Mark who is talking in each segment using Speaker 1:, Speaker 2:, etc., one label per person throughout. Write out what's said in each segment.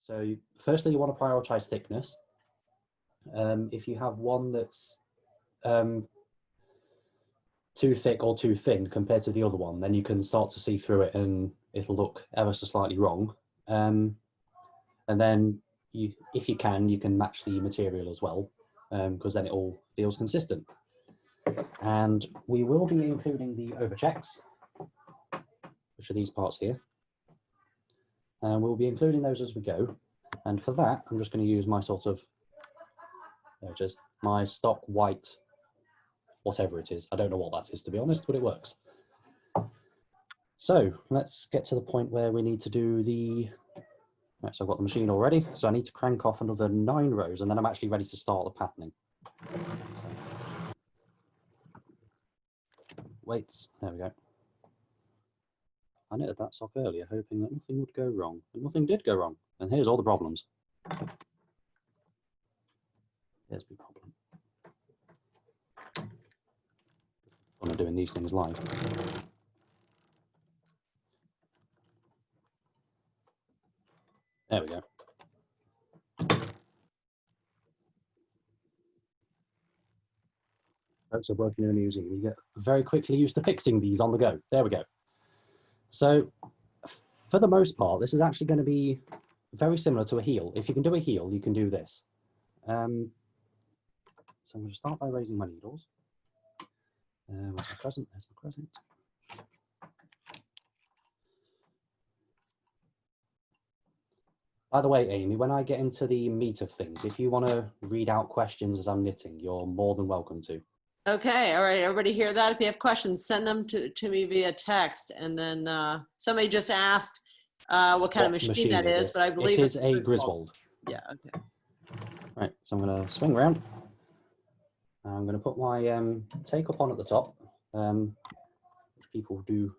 Speaker 1: So firstly, you want to prioritize thickness. If you have one that's too thick or too thin compared to the other one, then you can start to see through it and it'll look ever so slightly wrong. And then if you can match the material as well, because then it all feels consistent. And we will be including the overchecks, which are these parts here. And we'll be including those as we go. And for that, I'm just going to use my sort of, my stock white, whatever it is. I don't know what that is, to be honest, but it works. So let's get to the point where we need to do the, right, so I've got the machine all ready. So I need to crank off another 9 rows and then I'm actually ready to start the patterning. Weights, there we go. I knitted that sock earlier, hoping that nothing would go wrong, and nothing did go wrong. And here's all the problems. Here's the problem. Fun of doing these things live. There we go. Folks are working in a museum. You get very quickly used to fixing these on the go. There we go. So for the most part, this is actually going to be very similar to a heel. If you can do a heel, you can do this. So I'm going to start by raising my needles. Where's my crescent? There's my crescent. By the way, Amy, when I get into the meat of things, if you want to read out questions as I'm knitting, you're more than welcome to.
Speaker 2: Okay, all right, everybody hear that? If you have questions, send them to me via text. And then somebody just asked what kind of machine that is, but I believe
Speaker 1: it is a Griswold.
Speaker 2: Yeah, okay.
Speaker 1: Right, so I'm going to swing around. I'm going to put my take up on at the top, which people do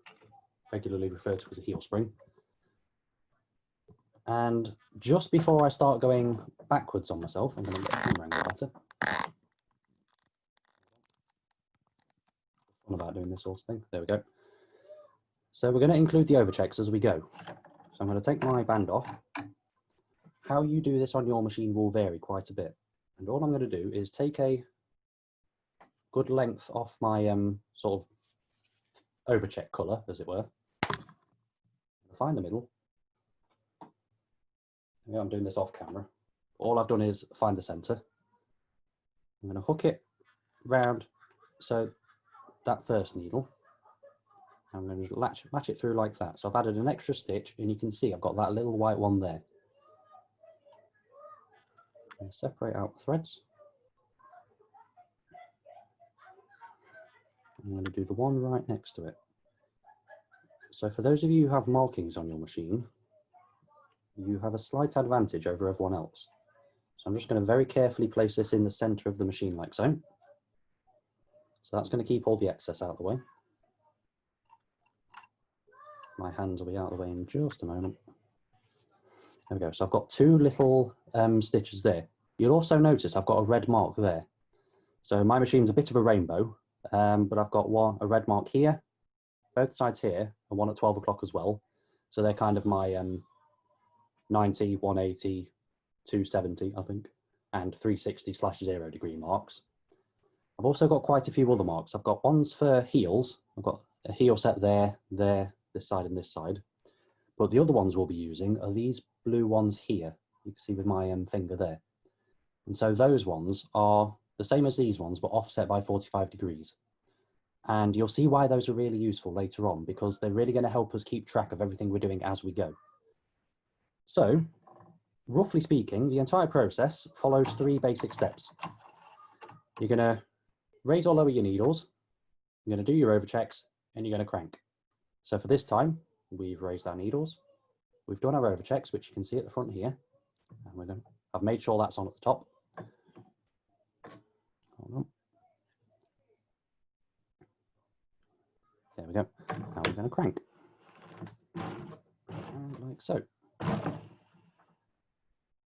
Speaker 1: regularly refer to as a heel spring. And just before I start going backwards on myself, I'm going to get the camera angle better. Fun about doing this sort of thing. There we go. So we're going to include the overchecks as we go. So I'm going to take my band off. How you do this on your machine will vary quite a bit. And all I'm going to do is take a good length off my sort of overcheck colour, as it were. Find the middle. Yeah, I'm doing this off camera. All I've done is find the centre. I'm going to hook it round, so that first needle. I'm going to latch it through like that. So I've added an extra stitch, and you can see I've got that little white one there. Separate out the threads. I'm going to do the one right next to it. So for those of you who have markings on your machine, you have a slight advantage over everyone else. So I'm just going to very carefully place this in the center of the machine like so. So that's going to keep all the excess out of the way. My hands will be out of the way in just a moment. There we go. So I've got 2 little stitches there. You'll also notice I've got a red mark there. So my machine's a bit of a rainbow, but I've got a red mark here, both sides here, and one at 12 o'clock as well. So they're kind of my 90, 180, 270, I think, and 360/0 degree marks. I've also got quite a few other marks. I've got ones for heels. I've got a heel set there, this side and this side. But the other ones we'll be using are these blue ones here. You can see with my finger there. And so those ones are the same as these ones, but offset by 45 degrees. And you'll see why those are really useful later on, because they're really going to help us keep track of everything we're doing as we go. So, roughly speaking, the entire process follows 3 basic steps. You're going to raise or lower your needles, you're going to do your overchecks, and you're going to crank. So for this time, we've raised our needles, we've done our overchecks, which you can see at the front here, and I've made sure that's on at the top. Hold on. There we go. Now we're going to crank. And like so.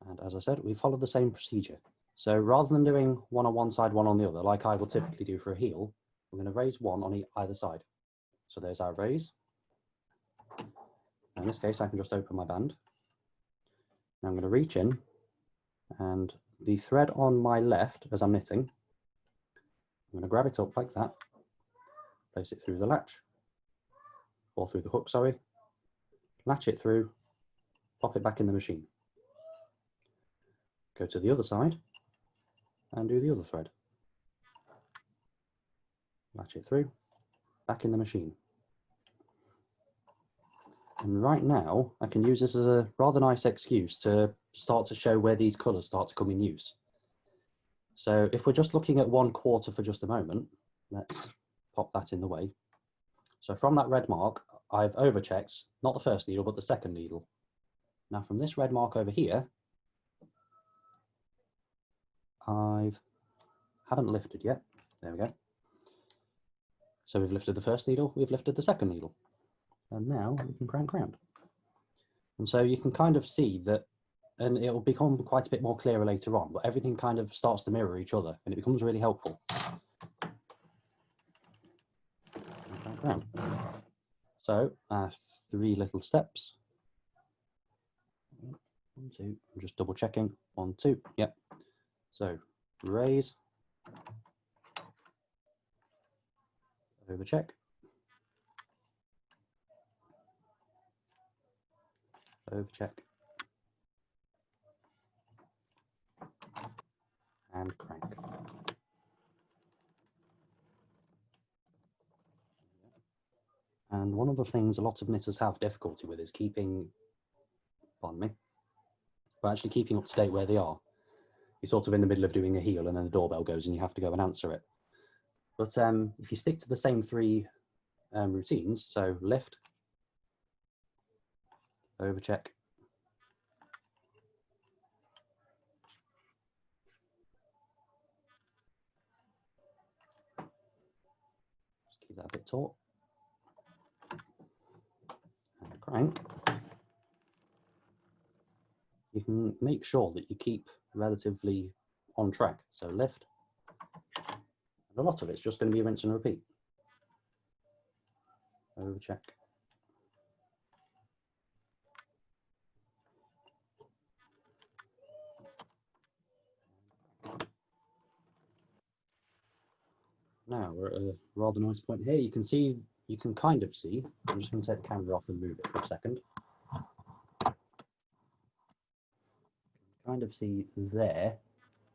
Speaker 1: And as I said, we followed the same procedure. So rather than doing one on one side, one on the other, like I will typically do for a heel, we're going to raise one on either side. So there's our raise. In this case, I can just open my band. Now I'm going to reach in, and the thread on my left, as I'm knitting, I'm going to grab it up like that, place it through the latch, or through the hook, sorry, latch it through, pop it back in the machine. Go to the other side and do the other thread. Latch it through, back in the machine. And right now, I can use this as a rather nice excuse to start to show where these colours start to come in use. So if we're just looking at 1/4 for just a moment, let's pop that in the way. So from that red mark, I've overchecked, not the first needle, but the second needle. Now from this red mark over here, haven't lifted yet. There we go. So we've lifted the first needle, we've lifted the second needle. And now we can crank round. And so you can kind of see that, and it will become quite a bit more clearer later on, but everything kind of starts to mirror each other and it becomes really helpful. Crank round. So 3 little steps. 1, 2, I'm just double checking. 1, 2, yep. So raise, overcheck, overcheck, and crank. And one of the things a lot of knitters have difficulty with is keeping, pardon me, but actually keeping up to date where they are. You're sort of in the middle of doing a heel and then the doorbell goes and you have to go and answer it. But if you stick to the same 3 routines, so lift, overcheck, just keep that a bit taut, and crank, you can make sure that you keep relatively on track. So lift, and a lot of it's just going to be rinse and repeat. Overcheck. Now we're at a rather nice point here. You can kind of see, I'm just going to take the camera off and move it for a second. Kind of see there,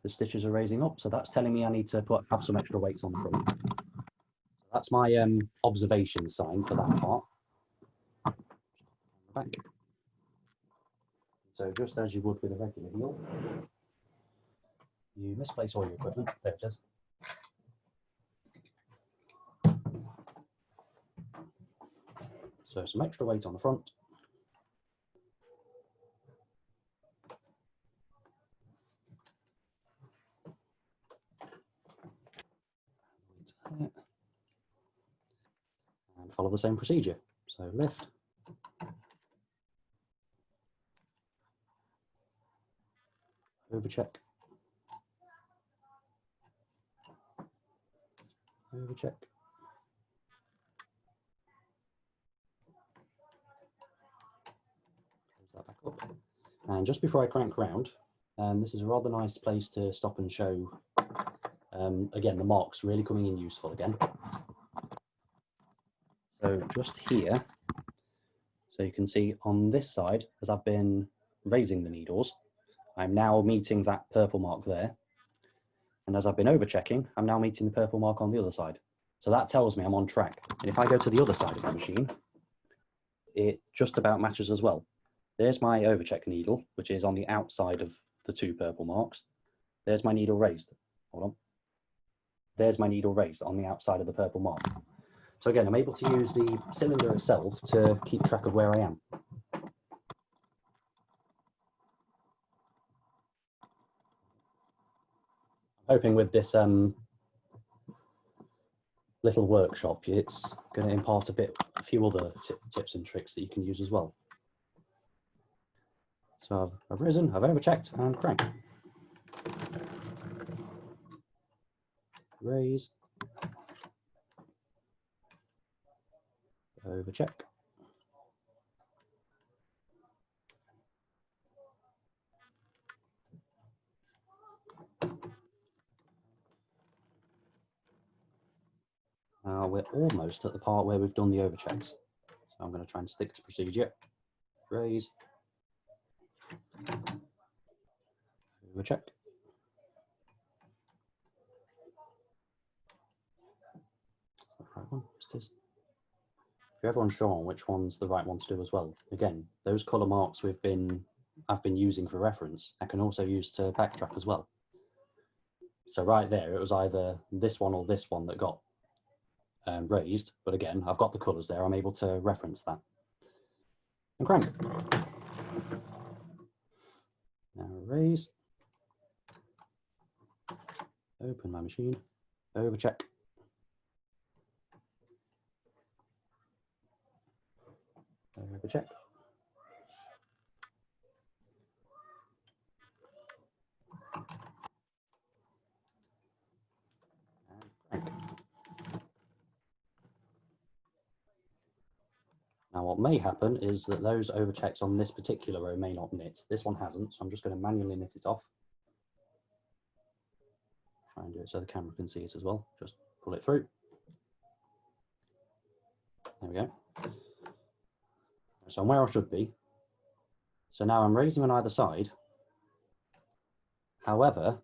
Speaker 1: the stitches are raising up, so that's telling me I need to have some extra weights on the front. So that's my observation sign for that part. Back. So just as you would with a regular heel, you misplace all your equipment. There it is. So some extra weight on the front. And follow the same procedure. So lift. Overcheck. Overcheck. Close that back up. And just before I crank round, this is a rather nice place to stop and show, again, the marks really coming in useful again. So just here, so you can see on this side, as I've been raising the needles, I'm now meeting that purple mark there. And as I've been overchecking, I'm now meeting the purple mark on the other side. So that tells me I'm on track. And if I go to the other side of the machine, it just about matches as well. There's my overcheck needle, which is on the outside of the 2 purple marks. There's my needle raised. Hold on. There's my needle raised on the outside of the purple mark. So again, I'm able to use the cylinder itself to keep track of where I am. I'm hoping with this little workshop, it's going to impart a few other tips and tricks that you can use as well. So I've risen, I've overchecked, and crank. Raise. Overcheck. Now we're almost at the part where we've done the overchecks. So I'm going to try and stick to procedure. Raise. Overcheck. Right one, it is. If you're ever unsure on which one's the right one to do as well, again, those colour marks I've been using for reference, I can also use to backtrack as well. So right there, it was either this one or this one that got raised, but again, I've got the colours there, I'm able to reference that. And crank. Now raise. Open my machine. Overcheck. Overcheck. And crank. Now what may happen is that those overchecks on this particular row may not knit. This one hasn't, so I'm just going to manually knit it off. Try and do it so the camera can see it as well. Just pull it through. There we go. So I'm where I should be. So now I'm raising on either side. However,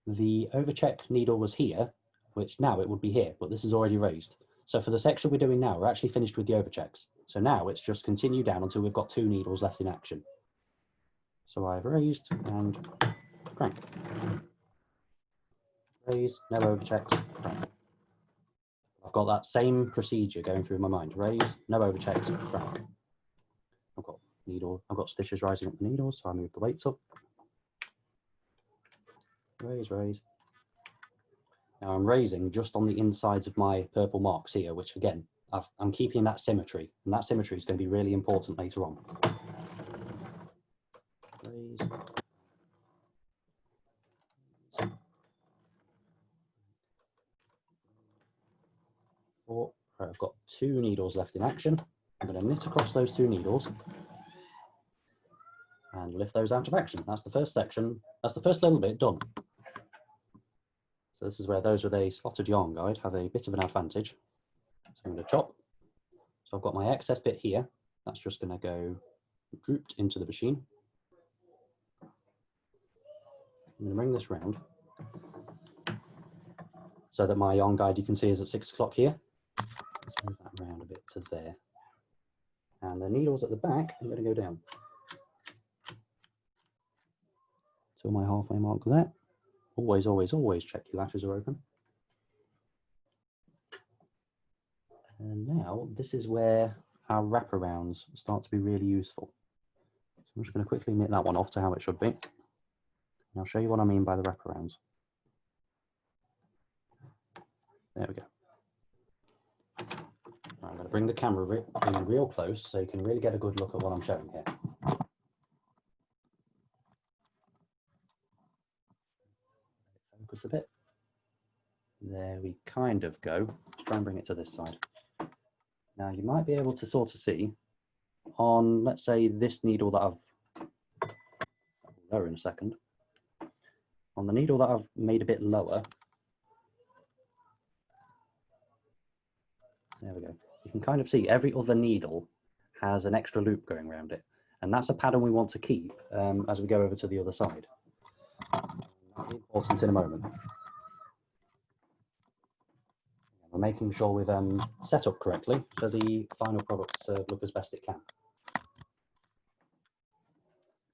Speaker 1: the overcheck needle was here, which now it would be here, but this is already raised. So for the section we're doing now, we're actually finished with the overchecks. So now it's just continue down until we've got 2 needles left in action. So I've raised and crank. Raise, no overchecks, crank. I've got that same procedure going through my mind. Raise, no overchecks, crank. I've got stitches rising up the needles, so I move the weights up. Raise, raise. Now I'm raising just on the insides of my purple marks here, which again, I'm keeping that symmetry, and that symmetry is going to be really important later on. Raise. Four. Right, I've got 2 needles left in action. I'm going to knit across those 2 needles and lift those out of action. That's the first section. That's the first little bit done. So this is where those with a slotted yarn guide have a bit of an advantage. So I'm going to chop. So I've got my excess bit here. That's just going to go drooped into the machine. I'm going to bring this round so that my yarn guide you can see is at 6 o'clock here. Let's move that around a bit to there. And the needles at the back, I'm going to go down. Till my halfway mark there. Always, always, always check your latches are open. And now this is where our wraparounds start to be really useful. So I'm just going to quickly knit that one off to how it should be. And I'll show you what I mean by the wraparounds. There we go. I'm going to bring the camera in real close so you can really get a good look at what I'm showing here. Focus a bit. There we kind of go. Let's try and bring it to this side. Now you might be able to sort of see on, let's say, this needle that I'll lower in a second. On the needle that I've made a bit lower, there we go. You can kind of see every other needle has an extra loop going around it. And that's a pattern we want to keep as we go over to the other side. That'll be important in a moment. We're making sure we've set up correctly so the final product look as best it can.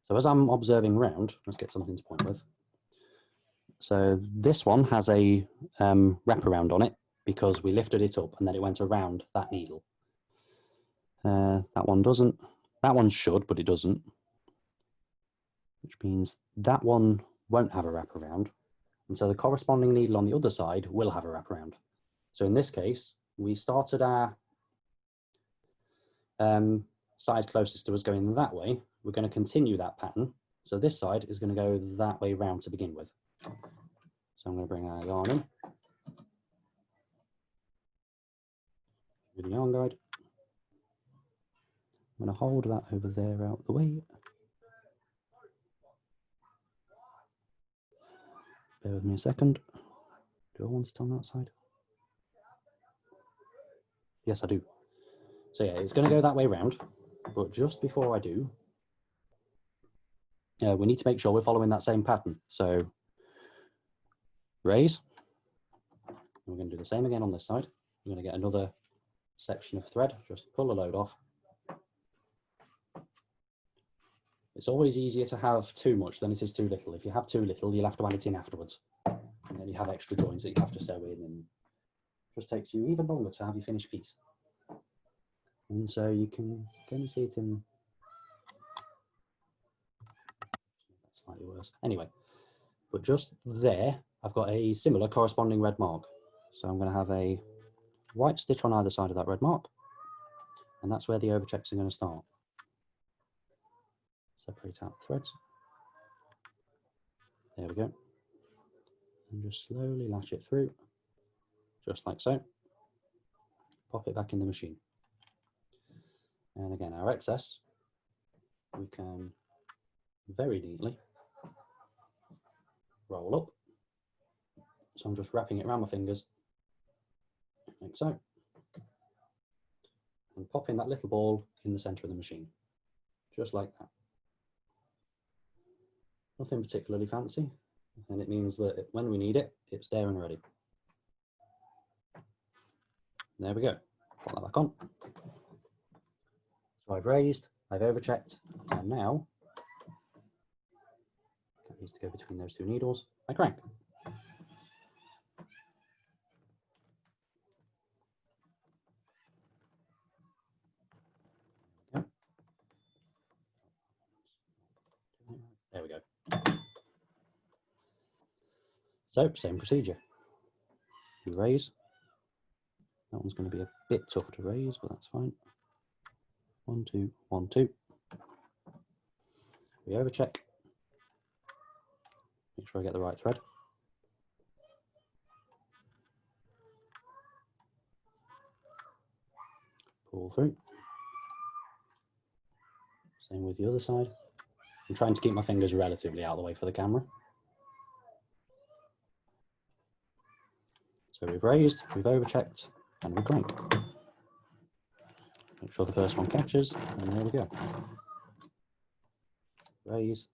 Speaker 1: So as I'm observing round, let's get something to point with. So this one has a wraparound on it because we lifted it up and then it went around that needle. That one doesn't. That one should, but it doesn't. Which means that one won't have a wraparound. And so the corresponding needle on the other side will have a wraparound. So in this case, we started our side closest to us going that way. We're going to continue that pattern. So this side is going to go that way round to begin with. So I'm going to bring our yarn in. With the yarn guide. I'm going to hold that over there out of the way. Bear with me a second. Do I want it on that side? Yes, I do. So yeah, it's going to go that way round. But just before I do, we need to make sure we're following that same pattern. So raise. We're going to do the same again on this side. We're going to get another section of thread. Just pull the load off. It's always easier to have too much than it is too little. If you have too little, you'll have to add it in afterwards. And then you have extra joins that you have to sew in, and it just takes you even longer to have your finished piece. And so you can see it in slightly worse. Anyway, but just there, I've got a similar corresponding red mark. So I'm going to have a white stitch on either side of that red mark, and that's where the overchecks are going to start. Separate out the threads. There we go. And just slowly latch it through, just like so. Pop it back in the machine. And again, our excess, we can very neatly roll up. So I'm just wrapping it around my fingers, like so. And popping that little ball in the center of the machine, just like that. Nothing particularly fancy, and it means that when we need it, it's there and ready. There we go. Put that back on. So I've raised, I've overchecked, and now that needs to go between those two needles. I crank. There we go. So, same procedure. You raise. That one's going to be a bit tough to raise, but that's fine. 1, 2, 1, 2. We overcheck. Make sure I get the right thread. Pull through. Same with the other side. I'm trying to keep my fingers relatively out of the way for the camera. So we've raised, we've overchecked, and we crank. Make sure the first one catches, and there we go. Raise.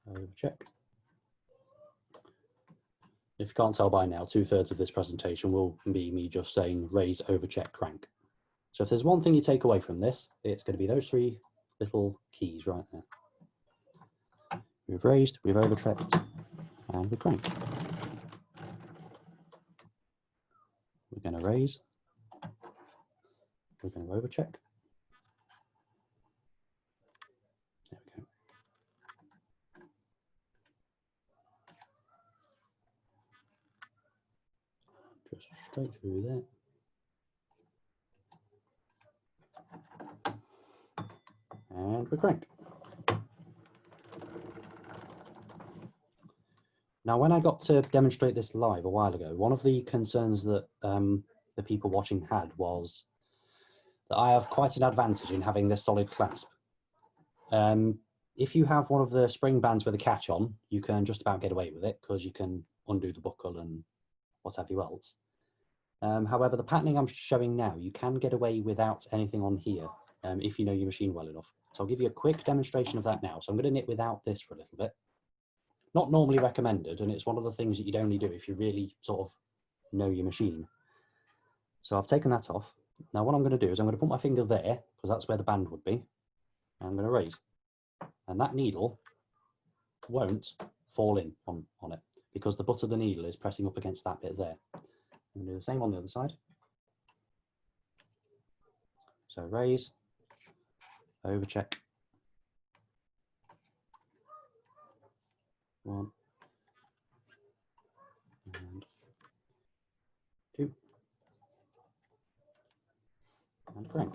Speaker 1: Overcheck. If you can't tell by now, 2/3 of this presentation will be me just saying raise, overcheck, crank. So if there's one thing you take away from this, it's going to be those 3 little keys right there. We've raised, we've overchecked, and we crank. We're going to raise, we're going to overcheck. There we go. Just straight through there. And we crank. Now, when I got to demonstrate this live a while ago, one of the concerns that the people watching had was that I have quite an advantage in having this solid clasp. If you have one of the spring bands with a catch on, you can just about get away with it because you can undo the buckle and what have you else. However, the patterning I'm showing now, you can get away without anything on here if you know your machine well enough. So I'll give you a quick demonstration of that now. So I'm going to knit without this for a little bit. Not normally recommended, and it's one of the things that you'd only do if you really sort of know your machine. So I've taken that off. Now what I'm going to do is I'm going to put my finger there, because that's where the band would be. And I'm going to raise. And that needle won't fall in on it, because the butt of the needle is pressing up against that bit there. I'm going to do the same on the other side. So raise, overcheck. 1 and 2 and crank.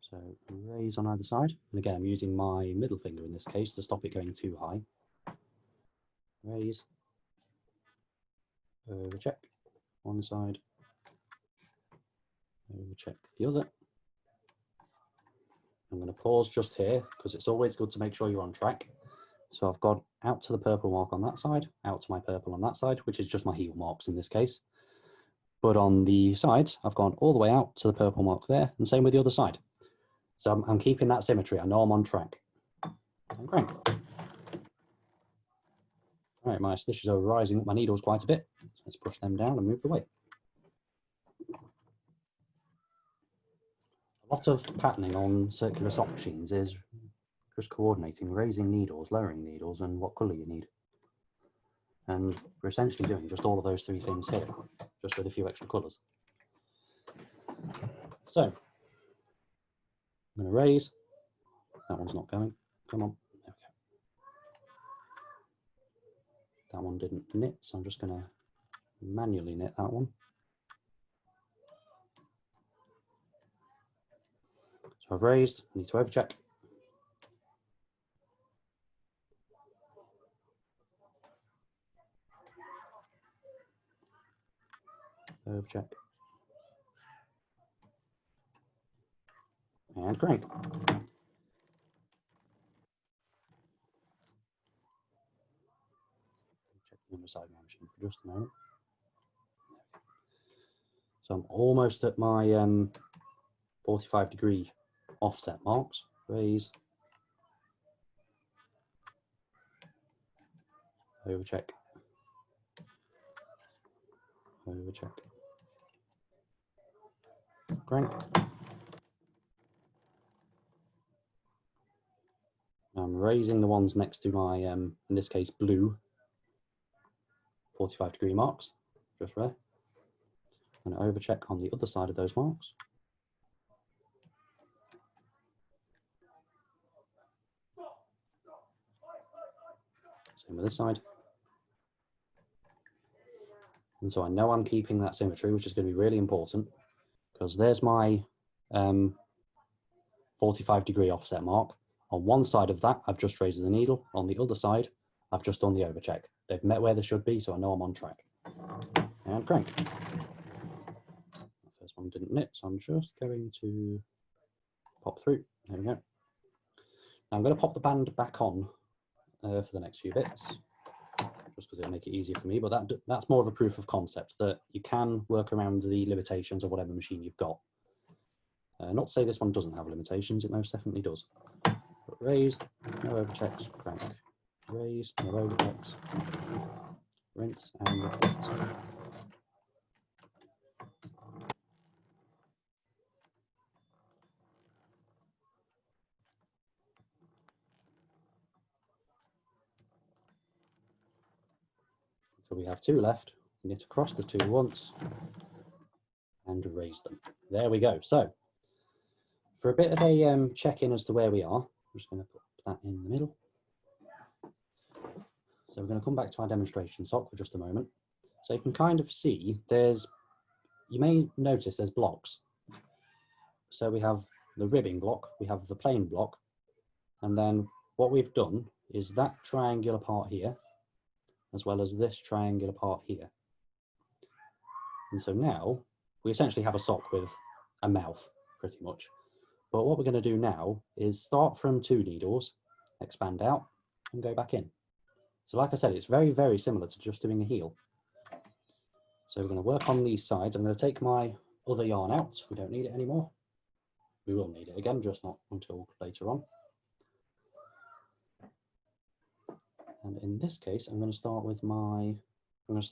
Speaker 1: So raise on either side, and again I'm using my middle finger in this case to stop it going too high. Raise, overcheck one side, overcheck the other. I'm going to pause just here because it's always good to make sure you're on track. So I've gone out to the purple mark on that side, out to my purple on that side, which is just my heel marks in this case. But on the sides, I've gone all the way out to the purple mark there, and same with the other side. So I'm keeping that symmetry. I know I'm on track. And crank. All right, my stitches are rising up my needles quite a bit. So let's push them down and move the weight. A lot of patterning on circular sock machines is just coordinating, raising needles, lowering needles, and what colour you need. And we're essentially doing just all of those three things here, just with a few extra colours. So, I'm going to raise. That one's not going. Come on. There we go. That one didn't knit, so I'm just going to manually knit that one. So I've raised, I need to overcheck. Overcheck. And crank. Check the other side of my machine for just a moment. So I'm almost at my 45-degree offset marks. Raise. Overcheck. Overcheck. Crank. I'm raising the ones next to my, in this case, blue 45-degree marks, just there. And overcheck on the other side of those marks. Same with this side. And so I know I'm keeping that symmetry, which is going to be really important, because there's my 45-degree offset mark. On one side of that, I've just raised the needle. On the other side, I've just done the overcheck. They've met where they should be, so I know I'm on track. And crank. The first one didn't knit, so I'm just going to pop through. There we go. Now I'm going to pop the band back on for the next few bits, just because it'll make it easier for me, but that's more of a proof of concept that you can work around the limitations of whatever machine you've got. Not to say this one doesn't have limitations, it most definitely does. But raise, no overchecks, crank. Raise, no overchecks, rinse and repeat. So we have two left. Knit across the two once and raise them. There we go. So for a bit of a check-in as to where we are, I'm just going to put that in the middle. So we're going to come back to our demonstration sock for just a moment. So you can kind of see you may notice there's blocks. So we have the ribbing block, we have the plain block, and then what we've done is that triangular part here, as well as this triangular part here. And so now we essentially have a sock with a mouth, pretty much. But what we're going to do now is start from 2 needles, expand out, and go back in. So like I said, it's very, very similar to just doing a heel. So we're going to work on these sides. I'm going to take my other yarn out. We don't need it anymore. We will need it again, just not until later on. And in this case, I'm going to start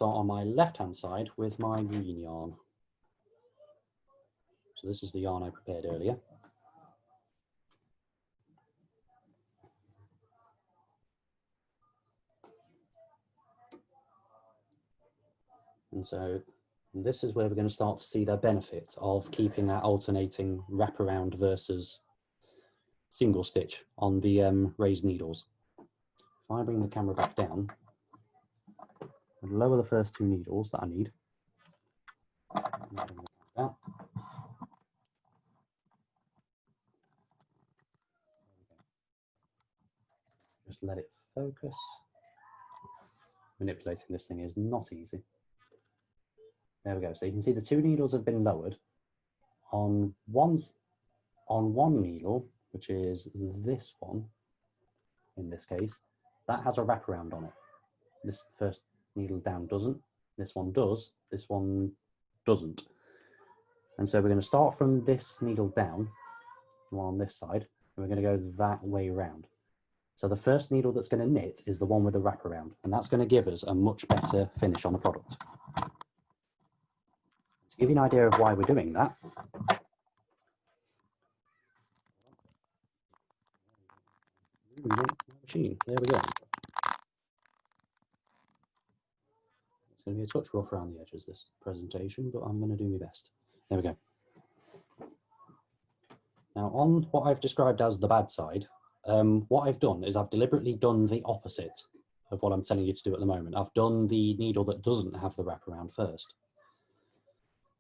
Speaker 1: on my left-hand side with my green yarn. So this is the yarn I prepared earlier. And so this is where we're going to start to see the benefit of keeping that alternating wraparound versus single stitch on the raised needles. If I bring the camera back down and lower the first 2 needles that I need. Just let it focus. Manipulating this thing is not easy. There we go. So you can see the 2 needles have been lowered on one needle, which is this one in this case. that has a wraparound on it. This first needle down doesn't. This one does. This one doesn't. And so we're going to start from this needle down, the one on this side, and we're going to go that way round. So the first needle that's going to knit is the one with the wraparound, and that's going to give us a much better finish on the product. To give you an idea of why we're doing that, machine, there we go. It's going to be a touch rough around the edges, this presentation, but I'm going to do my best. There we go. Now, on what I've described as the bad side, what I've done is I've deliberately done the opposite of what I'm telling you to do at the moment. I've done the needle that doesn't have the wraparound first.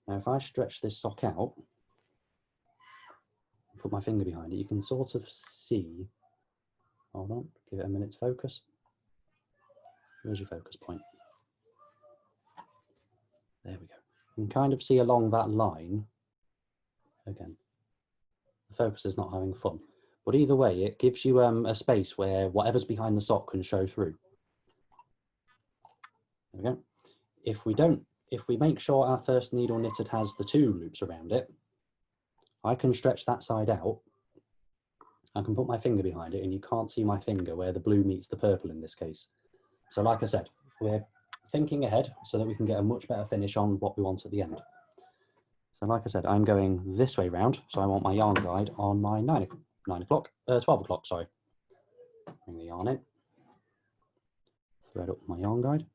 Speaker 1: Now, if I stretch this sock out, and put my finger behind it, you can sort of see, hold on, give it a minute to focus. Where's your focus point? There we go. You can kind of see along that line, again, the focus is not having fun. But either way, it gives you a space where whatever's behind the sock can show through. There we go. If we make sure our first needle knitted has the 2 loops around it, I can stretch that side out. I can put my finger behind it and you can't see my finger where the blue meets the purple in this case. So like I said, we're thinking ahead so that we can get a much better finish on what we want at the end. So like I said, I'm going this way round. So I want my yarn guide on my 12 o'clock, sorry. Bring the yarn in, thread up my yarn guide.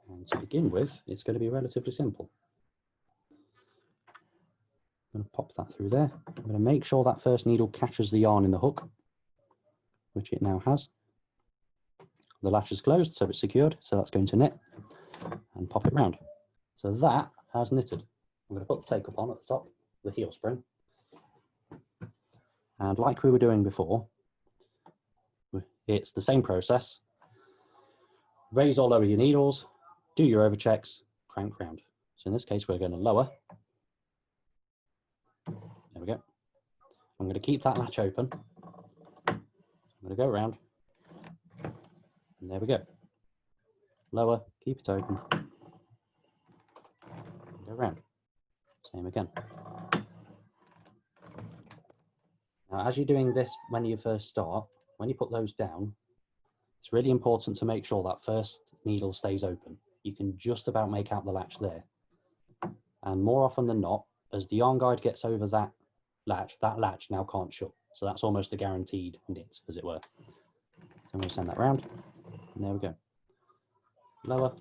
Speaker 1: And to begin with, it's going to be relatively simple. I'm going to pop that through there. I'm going to make sure that first needle catches the yarn in the hook, which it now has. The latch is closed, so it's secured, so that's going to knit, and pop it round. So that has knitted. I'm going to put the take up on at the top, the heel spring. And like we were doing before, it's the same process. Raise or lower your needles, do your over checks, crank round. So in this case, we're going to lower. There we go. I'm going to keep that latch open. I'm going to go around. And there we go. Lower, keep it open. Go around. Same again. Now, as you're doing this when you first start, when you put those down, it's really important to make sure that first needle stays open. You can just about make out the latch there. And more often than not, as the yarn guide gets over that latch now can't shut. So that's almost a guaranteed knit, as it were. So I'm going to send that round. And there we go. Lower.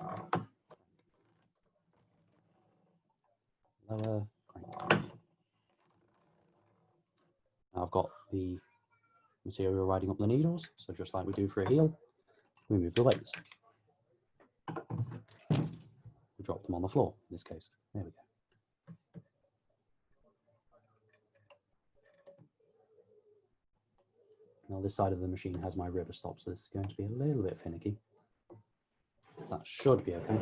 Speaker 1: Lower. Crank. Now I've got the material riding up the needles. So just like we do for a heel, we move the weights. We drop them on the floor in this case. There we go. Now this side of the machine has my river stop, so this is going to be a little bit finicky. That should be okay.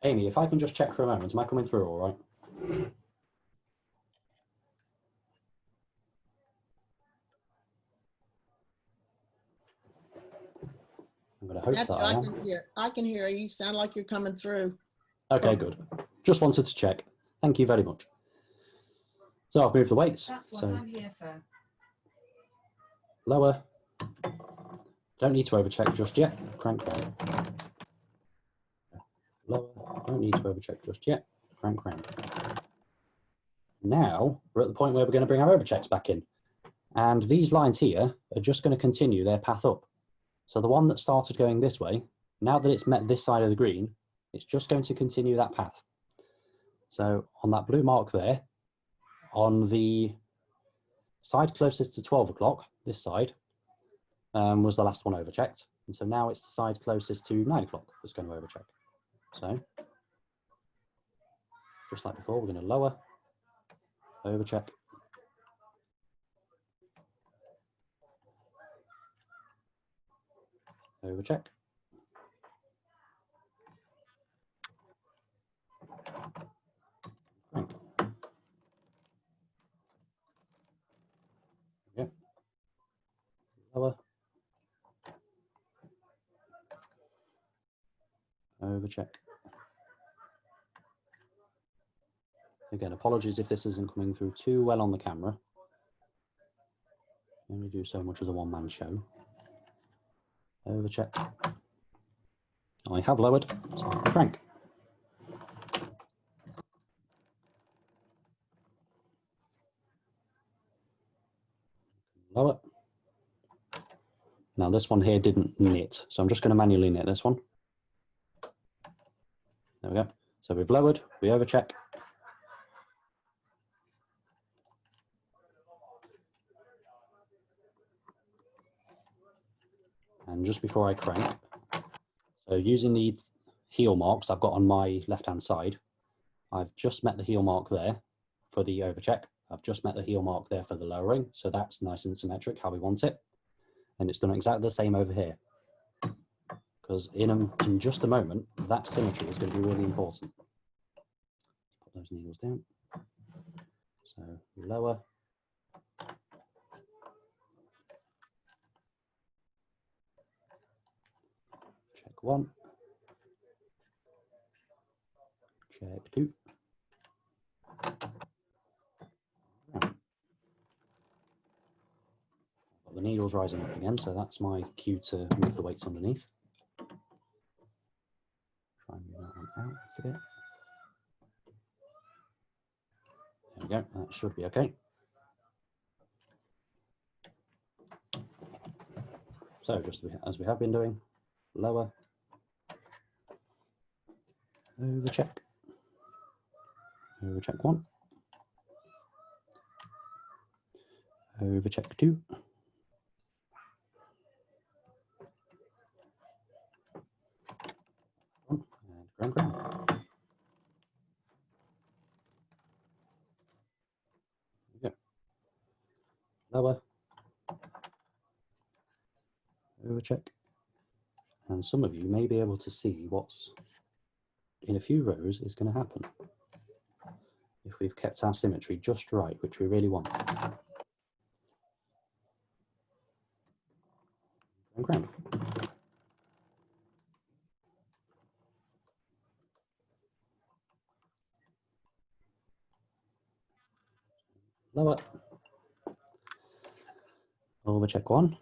Speaker 1: Amy, if I can just check for a moment, am I coming through all right? I'm going to hope that I am.
Speaker 3: I can hear you. Sound like you're coming through.
Speaker 1: Okay, good. Just wanted to check. Thank you very much. So I've moved the weights.
Speaker 4: That's what I'm here for.
Speaker 1: Lower. Don't need to overcheck just yet. Crank round. Lower. Don't need to overcheck just yet. Crank round. Now we're at the point where we're going to bring our overchecks back in. And these lines here are just going to continue their path up. So the one that started going this way, now that it's met this side of the green, it's just going to continue that path. So on that blue mark there, on the side closest to 12 o'clock, this side, was the last one overchecked. And so now it's the side closest to 9 o'clock that's going to overcheck. So, just like before, we're going to lower, overcheck, overcheck, overcheck. Again, apologies if this isn't coming through too well on the camera. Only do so much as a one-man show. Overcheck. I have lowered, so I crank. Lower. Now this one here didn't knit, so I'm just going to manually knit this one. There we go. So we've lowered, we overcheck. And just before I crank, so using the heel marks I've got on my left-hand side, I've just met the heel mark there for the overcheck. I've just met the heel mark there for the lowering, so that's nice and symmetric how we want it. And it's done exactly the same over here. Because in just a moment, that symmetry is going to be really important. Put those needles down. So lower. Check 1. Check 2. Got the needles rising up again, so that's my cue to move the weights underneath. Try and move that one out a bit. There we go, that should be okay. So just as we have been doing, lower, overcheck, overcheck 1, overcheck 2, and ground ground. There we go. Lower, overcheck, and some of you may be able to see what's in a few rows is going to happen if we've kept our symmetry just right, which we really want. And ground. Lower, overcheck 1,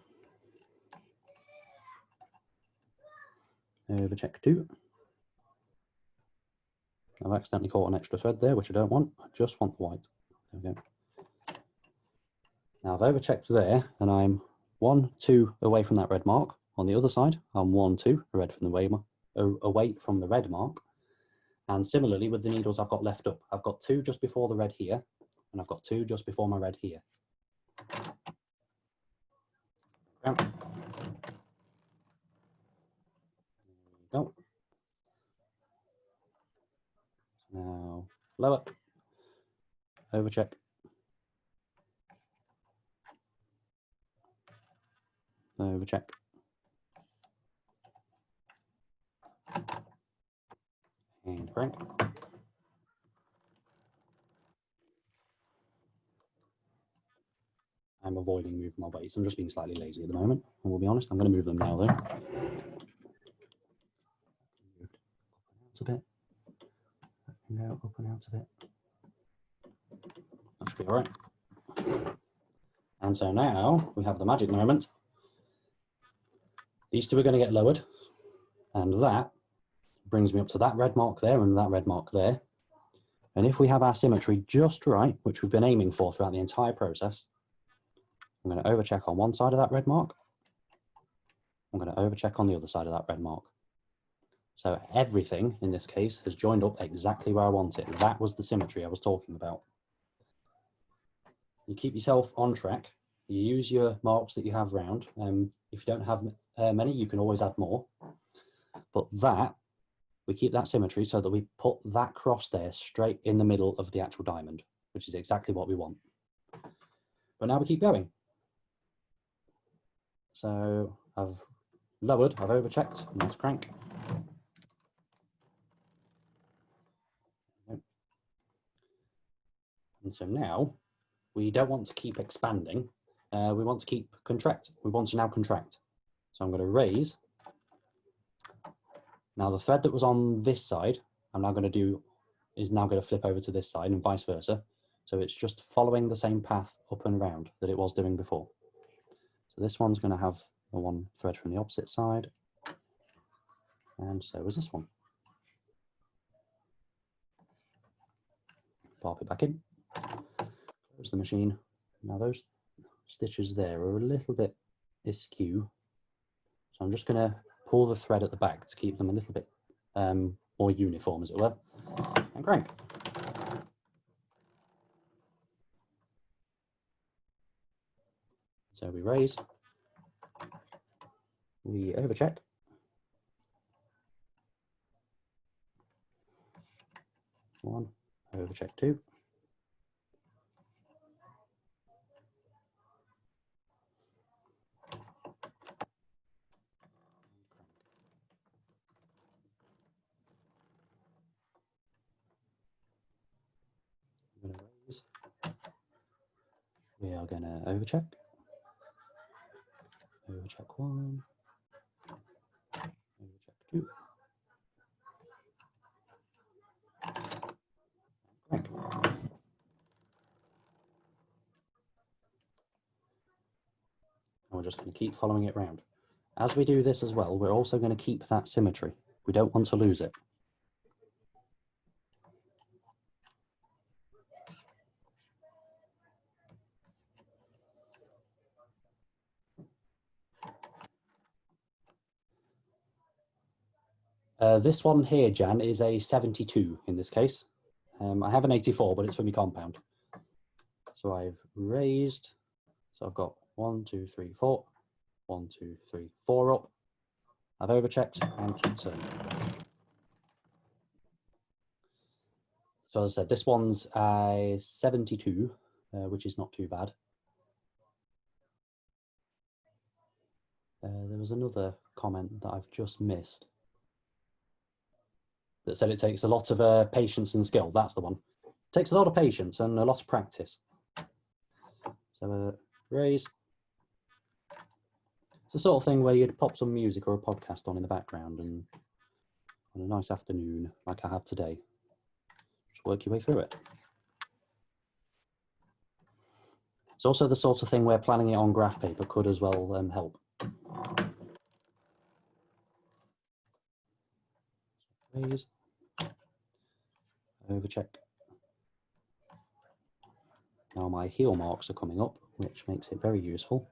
Speaker 1: overcheck 2. I've accidentally caught an extra thread there, which I don't want. I just want the white. There we go. Now I've overchecked there, and I'm 1, 2 away from that red mark. On the other side, I'm 1, 2 away from the red mark. And similarly with the needles I've got left up, I've got 2 just before the red here, and I've got 2 just before my red here. There we go. Now lower, overcheck, overcheck, and crank. I'm avoiding moving my weights. I'm just being slightly lazy at the moment, and we'll be honest, I'm going to move them now though. Out a bit. That can go up and out a bit. That should be all right. And so now we have the magic moment. These two are going to get lowered, and that brings me up to that red mark there and that red mark there. And if we have our symmetry just right, which we've been aiming for throughout the entire process, I'm going to overcheck on one side of that red mark. I'm going to overcheck on the other side of that red mark. So everything in this case has joined up exactly where I want it. That was the symmetry I was talking about. You keep yourself on track. You use your marks that you have round. If you don't have many, you can always add more. But that, we keep that symmetry so that we put that cross there straight in the middle of the actual diamond, which is exactly what we want. But now we keep going. So I've lowered, I've overchecked, nice crank. And so now we don't want to keep expanding. We want to keep contract. We want to now contract. So I'm going to raise Now the thread that was on this side, is now going to flip over to this side and vice versa. So it's just following the same path up and round that it was doing before. So this one's going to have the one thread from the opposite side, and so is this one. Pop it back in, close the machine. Now those stitches there are a little bit askew, so I'm just going to pull the thread at the back to keep them a little bit more uniform, as it were, and crank. So we raise, we overcheck, one, overcheck two, I'm going to raise, we are going to overcheck, overcheck one, overcheck two, crank. And we're just going to keep following it round. As we do this as well, we're also going to keep that symmetry. We don't want to lose it. This one here, Jan, is a 72 in this case. I have an 84, but it's for my compound. So I've raised, so I've got 1, 2, 3, 4, 1, 2, 3, 4 up. I've overchecked and turned. So as I said, this one's a 72, which is not too bad. There was another comment that I've just missed that said it takes a lot of patience and skill. That's the one. It takes a lot of patience and a lot of practice. So raise. It's the sort of thing where you'd pop some music or a podcast on in the background, and on a nice afternoon like I have today, just work your way through it. It's also the sort of thing where planning it on graph paper could as well help. Raise, overcheck. Now my heel marks are coming up, which makes it very useful.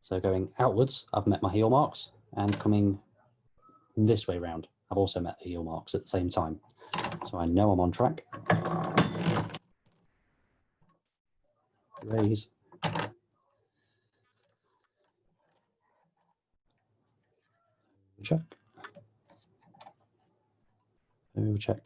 Speaker 1: So going outwards, I've met my heel marks, and coming this way round, I've also met the heel marks at the same time. So I know I'm on track. Raise. Check. Overcheck.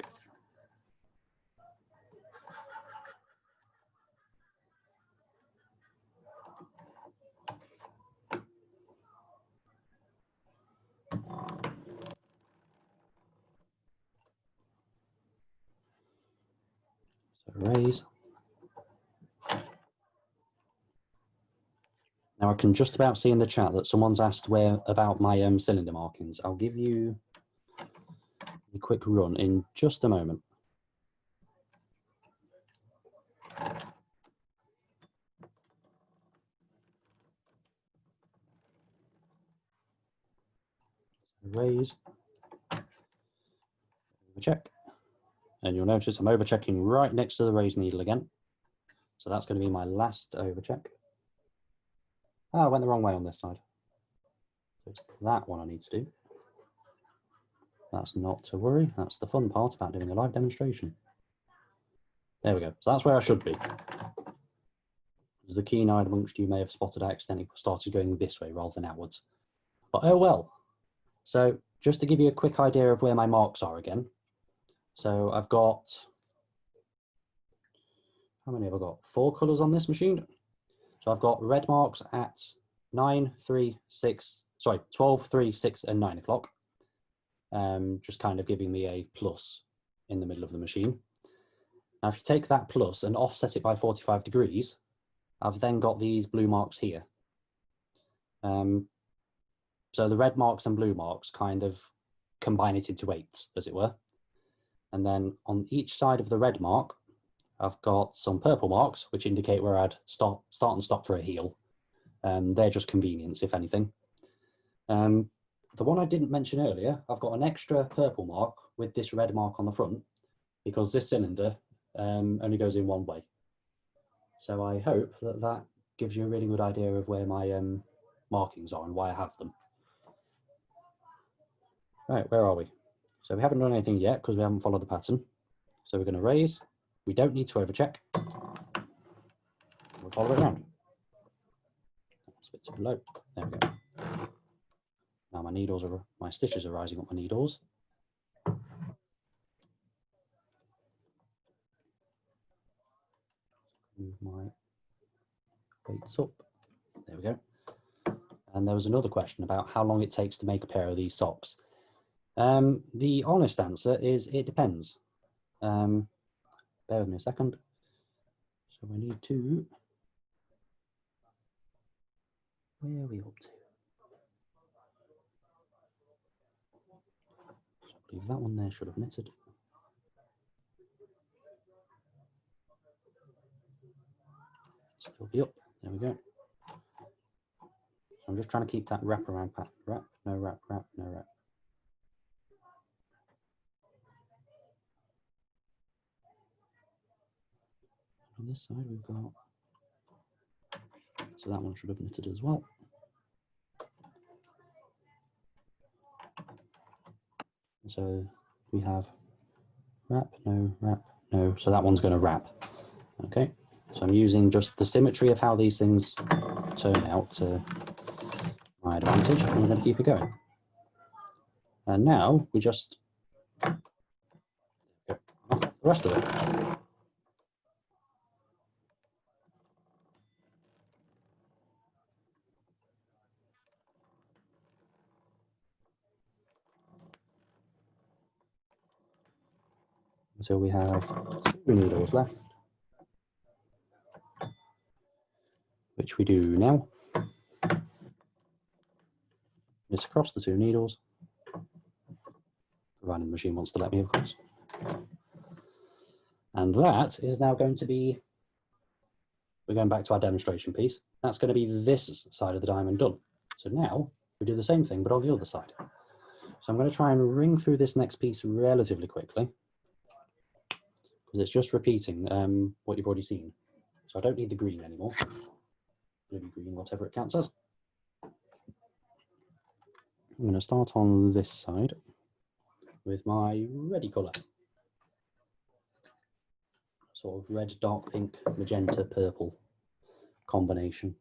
Speaker 1: So raise. Now I can just about see in the chat that someone's asked about my cylinder markings. I'll give you a quick run in just a moment. Raise, overcheck, and you'll notice I'm overchecking right next to the raise needle again. So that's going to be my last overcheck. I went the wrong way on this side. So it's that one I need to do. That's not to worry. That's the fun part about doing a live demonstration. There we go. So that's where I should be. As the keen-eyed amongst you may have spotted, I accidentally started going this way rather than outwards. But oh well. So just to give you a quick idea of where my marks are again. So I've got, how many have I got? 4 colours on this machine. So I've got red marks at 12, 3, 6, and 9 o'clock. Just kind of giving me a plus in the middle of the machine. Now, if you take that plus and offset it by 45 degrees, I've then got these blue marks here. So the red marks and blue marks kind of combine it into 8s, as it were. And then on each side of the red mark, I've got some purple marks, which indicate where I'd start and stop for a heel. They're just convenience, if anything. The one I didn't mention earlier, I've got an extra purple mark with this red mark on the front, because this cylinder only goes in one way. So I hope that that gives you a really good idea of where my markings are and why I have them. Right, where are we? So we haven't done anything yet because we haven't followed the pattern. So we're going to raise. We don't need to overcheck. We'll follow it around. That's a bit too low. There we go. Now my stitches are rising up my needles. Move my weights up. There we go. And there was another question about how long it takes to make a pair of these socks. The honest answer is it depends. Bear with me a second. So we need to, where are we up to? So I believe that one there should have knitted. Still be up, there we go. So I'm just trying to keep that wrap around pattern. Wrap, no wrap, wrap, no wrap. On this side we've got, so that one should have knitted as well. So we have wrap, no, so that one's going to wrap. Okay, so I'm using just the symmetry of how these things turn out to my advantage. I'm going to keep it going. And now we just knock off the rest of it. So we have 2 needles left, which we do now. It's across the 2 needles, providing the machine wants to let me, of course. And that is now going to be, we're going back to our demonstration piece. That's going to be this side of the diamond done. So now we do the same thing, but on the other side. So I'm going to try and ring through this next piece relatively quickly, because it's just repeating what you've already seen. So I don't need the green anymore. Blue, green, whatever it counts as. I'm going to start on this side with my ready colour. Sort of red, dark pink, magenta, purple combination.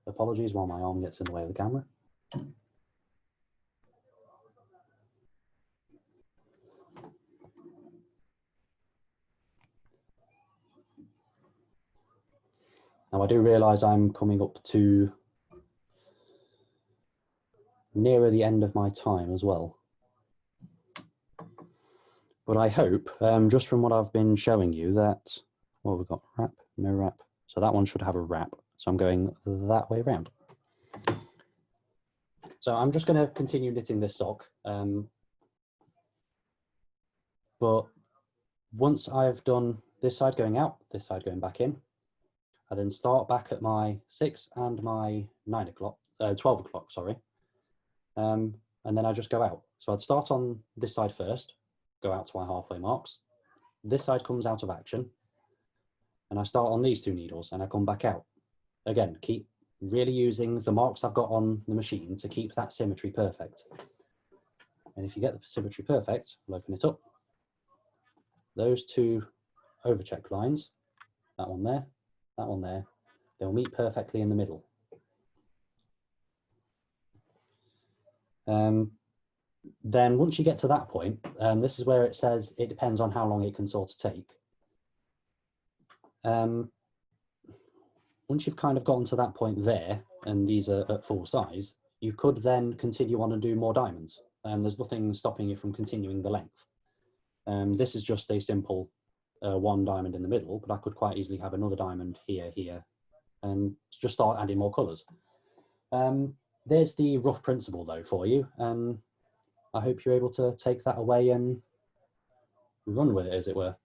Speaker 1: Apologies while my arm gets in the way of the camera. Now I do realise I'm coming up to nearer the end of my time as well. But I hope, just from what I've been showing you, that, well, we've got wrap, no wrap. So that one should have a wrap. So I'm going that way around. So I'm just going to continue knitting this sock. But once I've done this side going out, this side going back in, I then start back at my 6 and my 9 o'clock, 12 o'clock, sorry. And then I just go out. So I'd start on this side first, go out to my halfway marks. This side comes out of action, and I start on these 2 needles and I come back out. Again, keep really using the marks I've got on the machine to keep that symmetry perfect. And if you get the symmetry perfect, I'll open it up. Those 2 overcheck lines, that one there, they'll meet perfectly in the middle. Then once you get to that point, this is where it says it depends on how long it can sort of take. Once you've kind of gotten to that point there, and these are at full size, you could then continue on and do more diamonds. There's nothing stopping you from continuing the length. This is just a simple 1 diamond in the middle, but I could quite easily have another diamond here, and just start adding more colours. there's the rough principle though for you. I hope you're able to take that away and run with it, as it were.